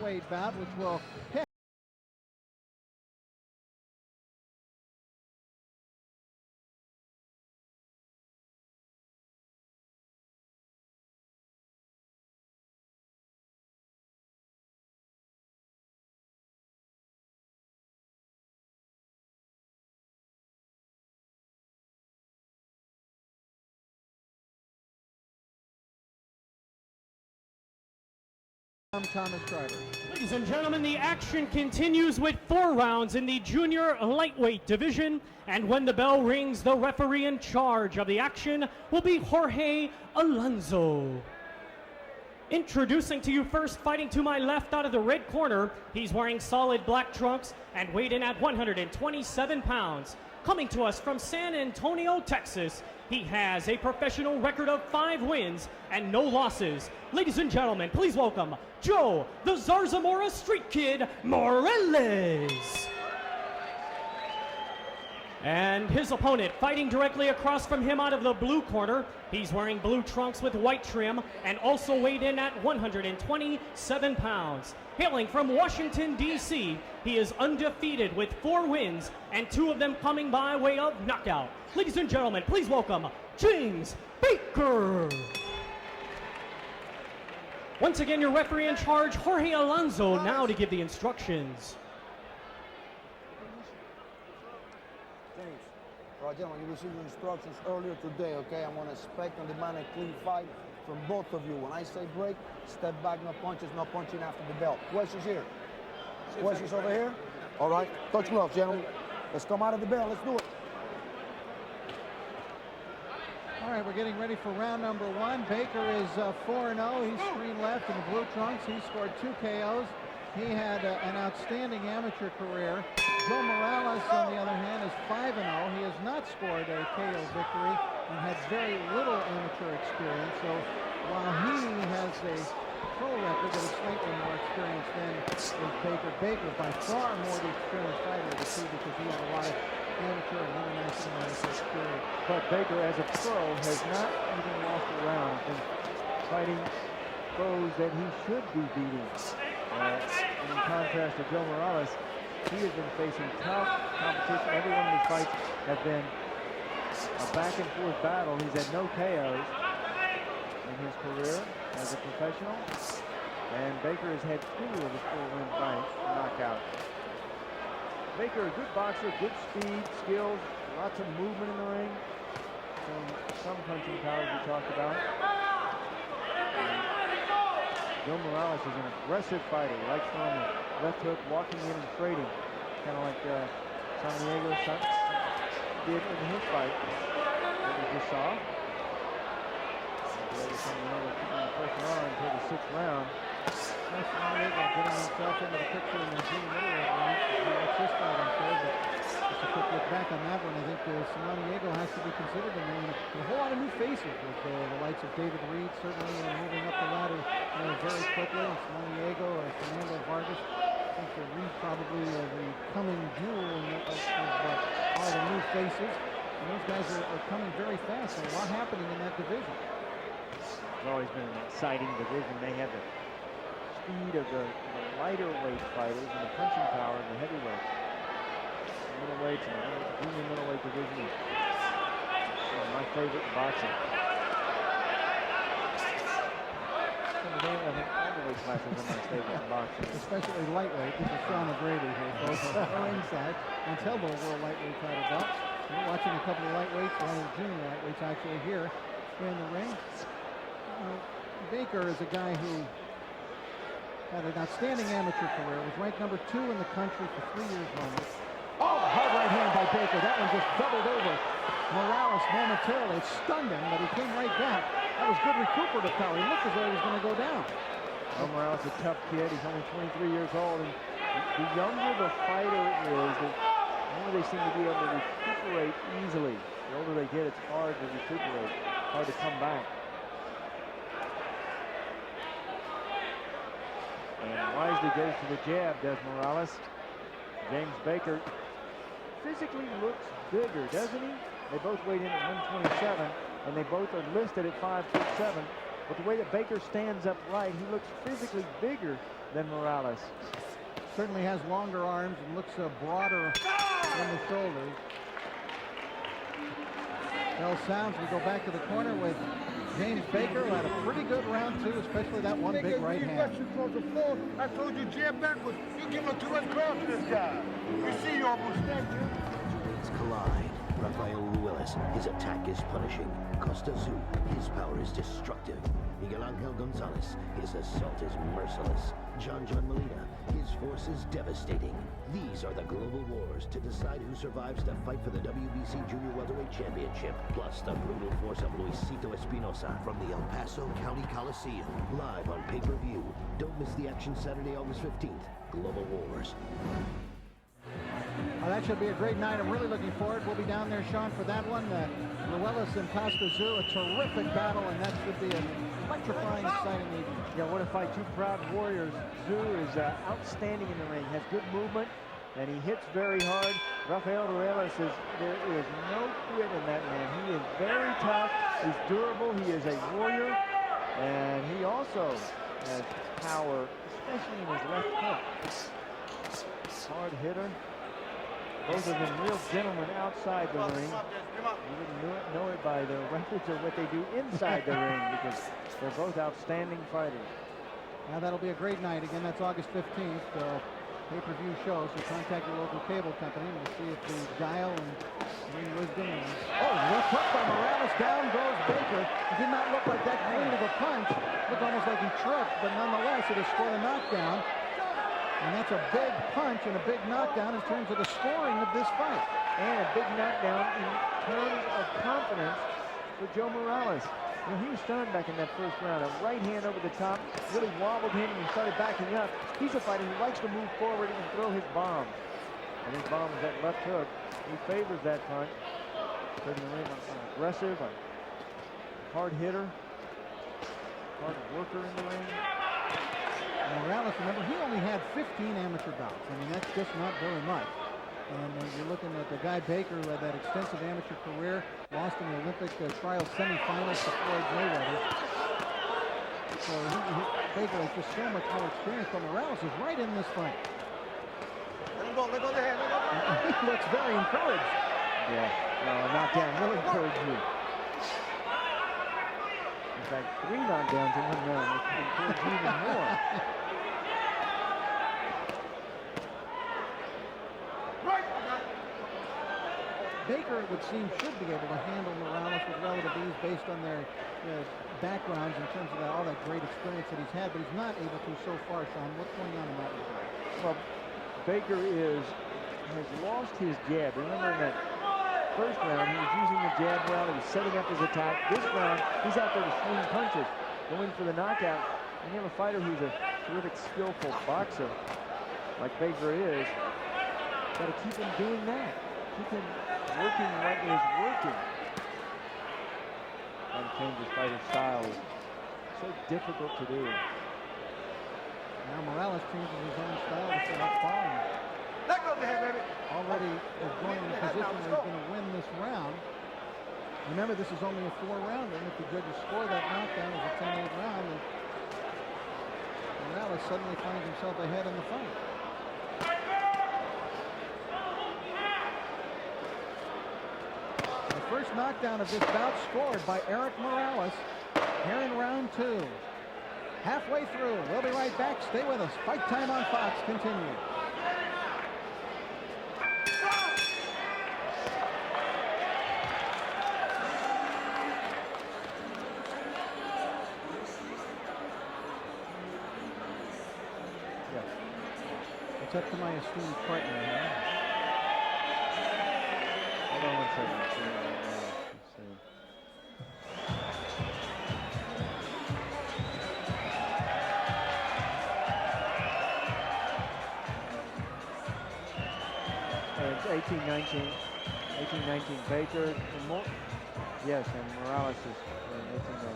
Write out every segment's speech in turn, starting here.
lightweight bout, which will pick Thomas Schreiber. Ladies and gentlemen, the action continues with 4 rounds in the junior lightweight division. And when the bell rings, the referee in charge of the action will be Jorge Alonso. Introducing to you first, fighting to my left out of the red corner, he's wearing solid black trunks and weighed in at 127 pounds. Coming to us from San Antonio, Texas, he has a professional record of 5 wins and no losses. Ladies and gentlemen, please welcome Joe the Zarzamora Street Kid Morales. And his opponent, fighting directly across from him out of the blue corner, he's wearing blue trunks with white trim and also weighed in at 127 pounds. Hailing from Washington, D.C., he is undefeated with 4 wins and 2 of them coming by way of knockout. Ladies and gentlemen, please welcome James Baker. Once again, your referee in charge, Jorge Alonso, now to give the instructions. James, all right, gentlemen, you received instructions earlier today, okay? I'm going to expect and demand a clean fight from both of you. When I say break, step back, no punches, no punching after the bell. Questions here? Questions over here? All right, touch gloves, gentlemen. Let's come out of the bell. Let's do it. All right, we're getting ready for round number 1. Baker is 4-0. He's screen left in the blue trunks. He scored 2 KOs. He had an outstanding amateur career. Joe Morales, on the other hand, is 5-0. He has not scored a KO victory and had very little amateur experience. So while he has a pro record that is slightly more experienced than is Baker, Baker by far more the experienced fighter of the two because he had a lot of amateur and international experience. But Baker, as a pro, has not even lost a round in fighting pros that he should be beating. In contrast to Joe Morales, he has been facing tough competition. Every one of his fights have been a back-and-forth battle. He's had no KOs in his career as a professional. And Baker has had 2 of his 4-win fights knockout. Baker, a good boxer, good speed, skills, lots of movement in the ring. Some punching powers we talked about. Joe Morales is an aggressive fighter. He likes throwing the left hook, walking in and trading, kind of like Samaniego did in his fight that we just saw. Samaniego keeping the pressure on until the 6th round. Samaniego getting himself into the picture in the junior middleweight rank. That's his fight, I'm sure, but just a quick look back on that one, I think Samaniego has to be considered. I mean, a whole lot of new faces with the likes of David Reed, certainly moving up the ladder very quickly. And Samaniego, Fernando Vargas. I think Reed probably the coming jewel of all the new faces. And those guys are coming very fast. So a lot happening in that division. It's always been an exciting division. They have the speed of the lighter weight fighters and the punching power of the heavyweights. The middleweights and the junior middleweight division is my favorite in boxing. I think all the weight classes are my favorite in boxing. Especially lightweight. This is Sean O'Grady here, folks. Ringside on Telbo World Lightweight title bout. We're watching a couple of lightweights, one of the junior lightweights actually here in the ring. Baker is a guy who had an outstanding amateur career, was ranked number 2 in the country for 3 years running. Oh, hard right hand by Baker. That one just doubled over Morales momentarily. It stunned him, but he came right back. That was good recuperative power. He looked as though he was going to go down. Well, Morales is a tough kid. He's only 23 years old. And the younger the fighter is, the more they seem to be able to recuperate easily. The older they get, it's hard to recuperate, hard to come back. And wisely goes to the jab, does Morales. James Baker physically looks bigger, doesn't he? They both weighed in at 127, and they both are listed at 5'7". But the way that Baker stands upright, he looks physically bigger than Morales. Certainly has longer arms and looks broader in the shoulders. Bell sounds. We go back to the corner with James Baker, who had a pretty good round two, especially that one big right hand. I told you jab backwards. You give him too much ground to this guy. You see, you almost snapped him. Let's collide. Rafael Ruelas, his attack is punishing. Costa Azul, his power is destructive. Miguel Angel Gonzalez, his assault is merciless. John Molina, his force is devastating. These are the global wars to decide who survives to fight for the WBC Junior Welterweight Championship, plus the brutal force of Luisito Espinosa from the El Paso County Coliseum. Live on pay-per-view. Don't miss the action Saturday, August 15th. Global Wars. Well, that should be a great night. I'm really looking forward. We'll be down there, Sean, for that one. Ruelas and Costa Azul, a terrific battle, and that should be an electrifying, exciting evening. Yeah, what a fight. Two proud warriors. Zoo is outstanding in the ring, has good movement, and he hits very hard. Rafael Ruelas there is no quit in that man. He is very tough. He's durable. He is a warrior, and he also has power, especially in his left hook. Hard hitter. Both of them real gentlemen outside the ring. You wouldn't know it by the records of what they do inside the ring, because they're both outstanding fighters. Now that'll be a great night. Again, that's August 15th. Pay-per-view show, so contact your local cable company. We'll see if the Guile and Ring Wisdom and... Oh, left hook by Morales. Down goes Baker. It did not look like that clean of a punch. Looked almost like he tripped, but nonetheless, it has scored a knockdown. And that's a big punch and a big knockdown in terms of the scoring of this fight. And a big knockdown in terms of confidence for Joe Morales. You know, he was stunned back in that first round. A right hand over the top really wobbled him, and he started backing up. He's a fighter who likes to move forward and throw his bombs. And his bomb is that left hook. He favors that punch. Certainly an aggressive, a hard hitter, hard worker in the ring. Morales, remember, he only had 15 amateur bouts. I mean, that's just not very much. And you're looking at the guy Baker, who had that extensive amateur career, lost in the Olympic trial semifinals to Floyd Mayweather. So Baker has just so much more experience, but Morales is right in this fight. Let him go, let go of the head, let go. He looks very encouraged. Yeah, knockdown will encourage you. In fact, 3 knockdowns in 1 round will encourage you even more. Baker, it would seem, should be able to handle Morales with relative ease based on their backgrounds in terms of all that great experience that he's had, but he's not able to so far, Sean. What's going on in that regard? Well, Baker has lost his jab. Remember in that first round, he was using the jab well. He was setting up his attack. This round, he's out there to swing punches, going for the knockout. And you have a fighter who's a terrific, skillful boxer, like Baker is. Got to keep him doing that. Keep him working what is working. And change his fighter style is so difficult to do. Now Morales changes his own style to southpaw. Let go of the head, baby. Already is going in a position where he's going to win this round. Remember, this is only a 4-rounder, and if the judges score that knockdown as a 10-8 round, then Morales suddenly finds himself ahead in the fight. The first knockdown of this bout scored by Erik Morales here in round 2. Halfway through. We'll be right back. Stay with us. Fight Time on Fox continues. It's up to my esteemed partner here. Hold on 1 second. I'm seeing it right now. Let's see. And it's 18-19. 18-19 Baker. And yes, and Morales is 18-19.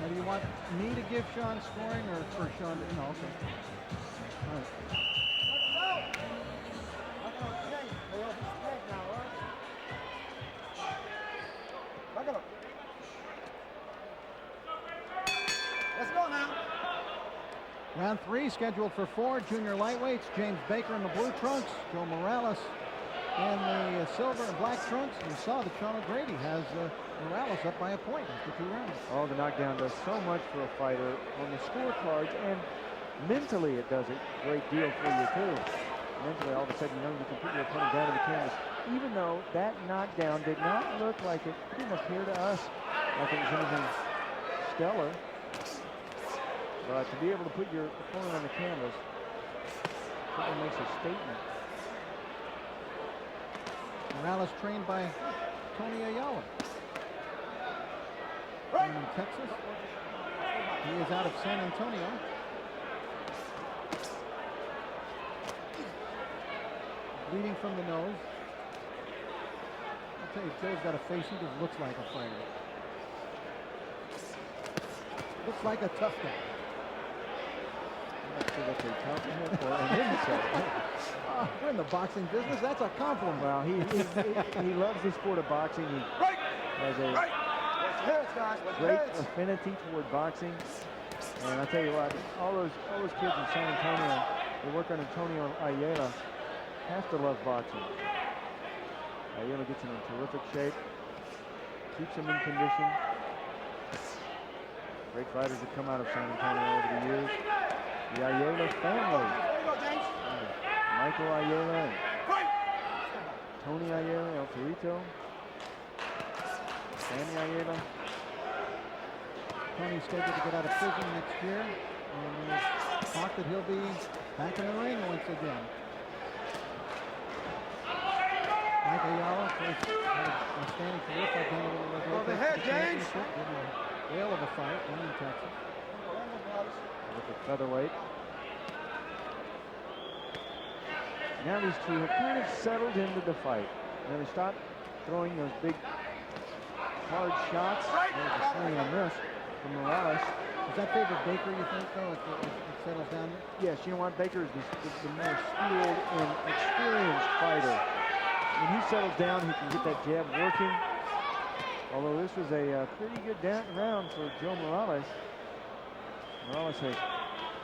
Now, do you want me to give Sean scoring or for Sean to... No, okay. All right. Round 3 scheduled for 4 junior lightweights. James Baker in the blue trunks. Joe Morales in the silver and black trunks. You saw that Sean O'Grady has Morales up by a point after 2 rounds. Oh, the knockdown does so much for a fighter on the scorecards, and mentally it does a great deal for you too. Mentally, all of a sudden, you know you can put your opponent down to the canvas. Even though that knockdown did not look like it, didn't appear to us like it was anything stellar. But to be able to put your opponent on the canvas certainly makes a statement. Morales trained by Tony Ayala. Born in Texas. He is out of San Antonio. Bleeding from the nose. I'll tell you, Joe's got a face, he just looks like a fighter. Looks like a tough guy. I'm not sure that's a compliment or an insult. We're in the boxing business, that's a compliment. Well, he loves the sport of boxing. He has a great affinity toward boxing. And I tell you what, all those kids in San Antonio, they work on Antonio Ayala, have to love boxing. Ayala gets him in terrific shape, keeps him in condition. Great fighters have come out of San Antonio over the years. The Ayala family. Michael Ayala and Tony Ayala, El Torito, Sammy Ayala. Tony's scheduled to get out of prison next year, and there's talk that he'll be back in the ring once again. Mike Ayala, of course, had a outstanding career fight down the Over the head, James! Whale of a fight down in Texas. With the featherweight. Now these two have kind of settled into the fight. Now they stopped throwing those big, hard shots. There's a swing and a miss from Morales. Does that favor Baker, you think, though, if it settles down? Yes, you know what? Baker is the more skilled and experienced fighter. When he settles down, he can get that jab working. Although this was a pretty good round for Joe Morales. Morales has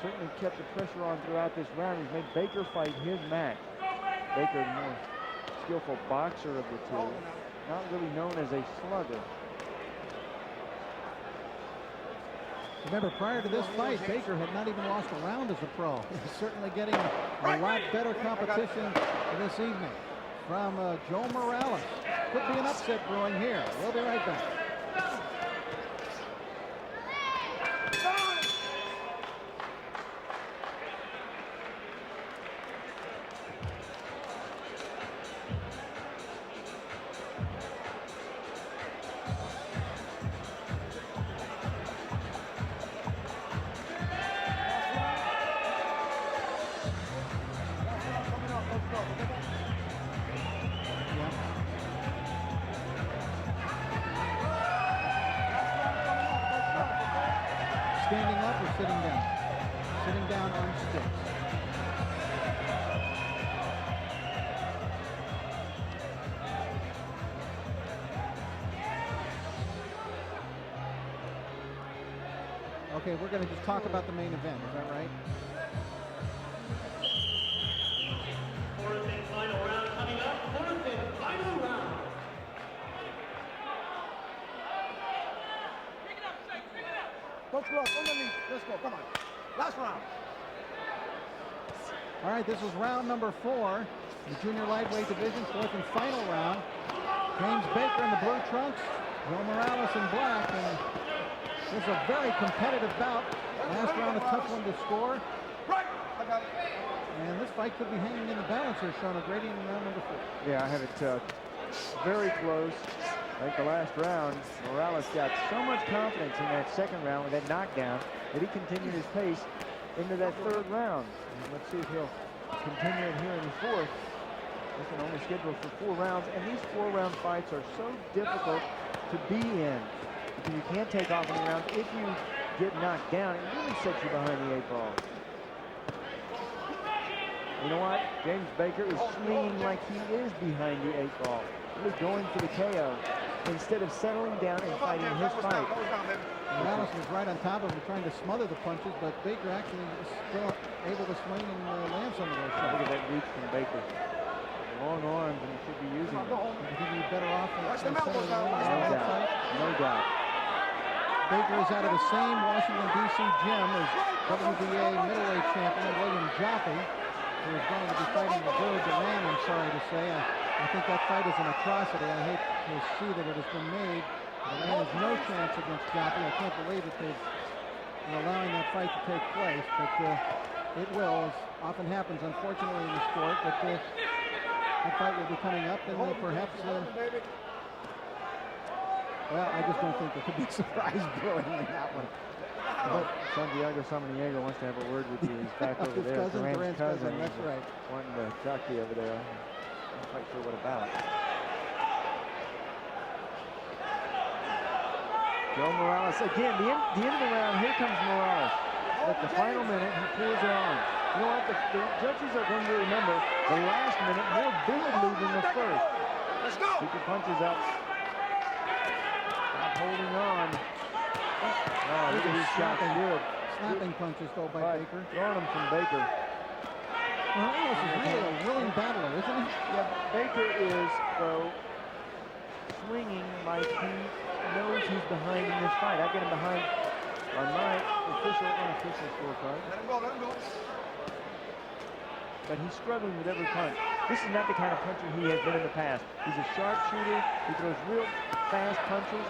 certainly kept the pressure on throughout this round. He's made Baker fight his match. Baker, the more skillful boxer of the two, not really known as a slugger. Remember, prior to this fight, Baker had not even lost a round as a pro. He's certainly getting a lot better competition this evening from Joe Morales. Could be an upset brewing here. We'll be right back. Standing up or sitting down? Sitting down on sticks. Okay, we're going to just talk about the main event. Is that right? Fourth and final round coming up. Fourth and final round. Coach Ross, underneath. Let's go. Come on. Last round. All right, this is round number 4, the junior lightweight division, fourth and final round. James Baker in the blue trunks, Joe Morales in black, and this is a very competitive bout. Last round, a tough one to score. Right. I got it. And this fight could be hanging in the balance here, Sean O'Grady, in round number 4. Yeah, I have it very close. I think the last round, Morales got so much confidence in that second round with that knockdown that he continued his pace into that third round. And let's see if he'll continue it here in the fourth. This one only scheduled for 4 rounds, and these 4-round fights are so difficult to be in because you can't take off any rounds. If you get knocked down, it really sets you behind the 8 ball. You know what? James Baker is swinging like he is behind the 8 ball. Really going for the KO instead of settling down and fighting his fight. Morales was right on top of him trying to smother the punches, but Baker actually was still able to swing and land some of those shots. Look at that reach from Baker. Long arms, and he should be using them. I think he'd be better off in the center of the ring on the No doubt. outside. No doubt. Baker is out of the same Washington, D.C. gym as WBA middleweight champion William Jaffe, who is going to be fighting Roberto Duran, I'm sorry to say. I think that fight is an atrocity. I hate to see that it has been made. Duran has no chance against Jaffe. I can't believe that they're allowing that fight to take place, but it will, as often happens, unfortunately, in the sport. But that fight will be coming up, and perhaps... well, I just don't think there could be a surprise brewing in that one. But Santiago Samaniego wants to have a word with you. He's back over His there. cousin, Duran's cousin, that's He's right. wanting to talk to you over there. I'm not quite sure what about. Joe Morales again. The end of the round. Here comes Morales. At the final minute, he pulls it on. You know what? The judges are going to remember the last minute more vividly than the first. Let's go. Keep the punches up. Not holding on. Oh, look at these shots. Good. Snapping punches, though, by But Baker. throwing them from Baker. Morales is really a willing battler, isn't he? Yeah, Baker is, though, swinging like he knows he's behind in this fight. I get him behind on my unofficial scorecard. Let him go, let him go. But he's struggling with every punch. This is not the kind of puncher he has been in the past. He's a sharpshooter. He throws real fast punches.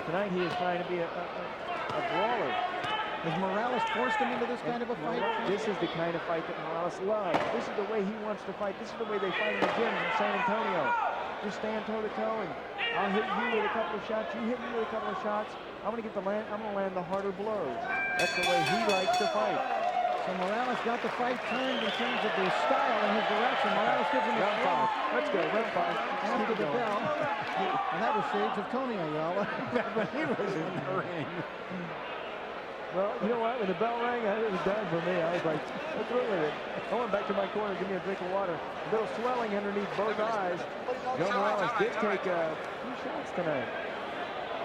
Tonight he is trying to be a brawler. Has Morales forced him into this kind of a fight? This is the kind of fight that Morales loves. This is the way he wants to fight. This is the way they fight in the gyms in San Antonio. Just stand toe to toe, and I'll hit you with a couple of shots. You hit me with a couple of shots. I'm gonna land the harder blows. That's the way he likes to fight. So Morales got the fight turned in terms of the style in his direction. Morales gives him a Round throw five. Let's go. Round five. after the bell. And that was shades of Tony Ayala when he was in the ring. Well, you know what? When the bell rang, it was done for me. I was like, what's wrong with it? I went back to my corner, give me a drink of water. A little swelling underneath both eyes. Joe Morales did take a few shots tonight.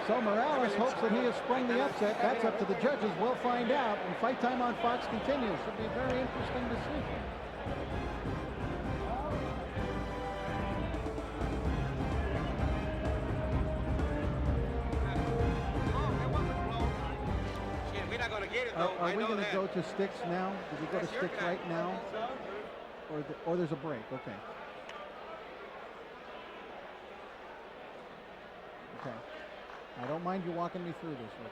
So Morales hopes that he has sprung the upset. That's up to the judges. We'll find out. And Fight Time on Fox continues. Should be a very interesting decision. Are we going to go to sticks now? Did we go to sticks right now? Or there's a break? Okay. Okay. I don't mind you walking me through this, Rick.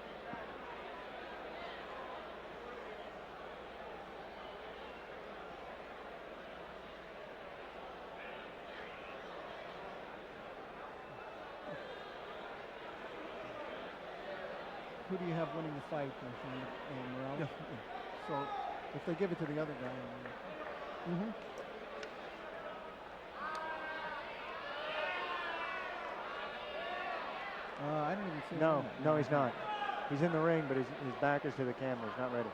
Who do you have winning the fight, Morales? Yeah. So if they give it to the other guy. I don't even see him. No, he's not. He's in the ring, but his back is to the camera. He's not ready.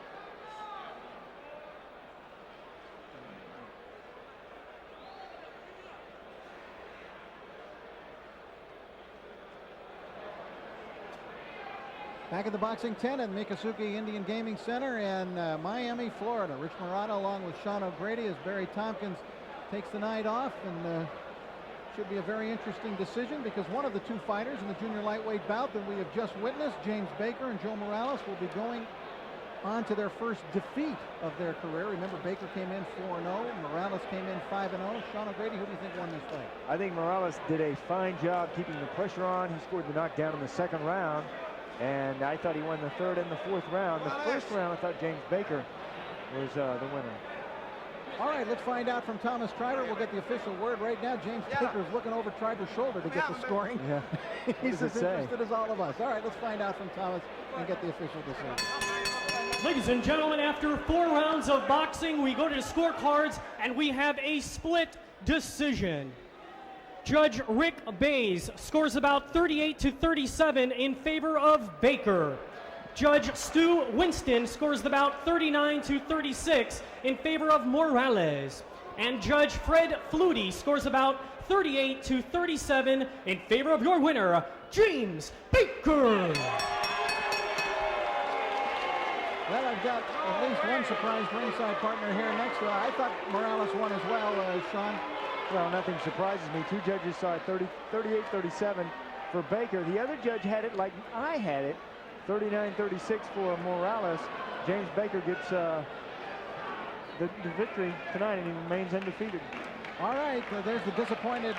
Back at the Boxing 10 at Miccosukee Indian Gaming Center in Miami, Florida. Rich Murata along with Sean O'Grady as Barry Tompkins takes the night off, and should be a very interesting decision because one of the two fighters in the junior lightweight bout that we have just witnessed, James Baker and Joe Morales, will be going on to their first defeat of their career. Remember, Baker came in 4-0, Morales came in 5-0. Sean O'Grady, who do you think won this fight? I think Morales did a fine job keeping the pressure on. He scored the knockdown in the second round, and I thought he won the third and the fourth round. The first round, I thought James Baker was the winner. All right, let's find out from Thomas Triber. We'll get the official word right now. James Baker is looking over Triber's shoulder to get the scoring. Yeah. He's as interested as all of us. All right, let's find out from Thomas and get the official decision. Ladies and gentlemen, after 4 rounds of boxing, we go to the scorecards, and we have a split decision. Judge Rick Bays scores about 38-37 in favor of Baker. Judge Stu Winston scores about 39-36 in favor of Morales. And Judge Fred Flutie scores about 38-37 in favor of your winner, James Baker. Well, I've got at least one surprise ringside partner here next to I thought Morales won as well, Sean. Well, nothing surprises me. Two judges saw it 38-37 for Baker. The other judge had it like I had it, 39-36 for Morales. James Baker gets the victory tonight, and he remains undefeated. All right, there's the disappointed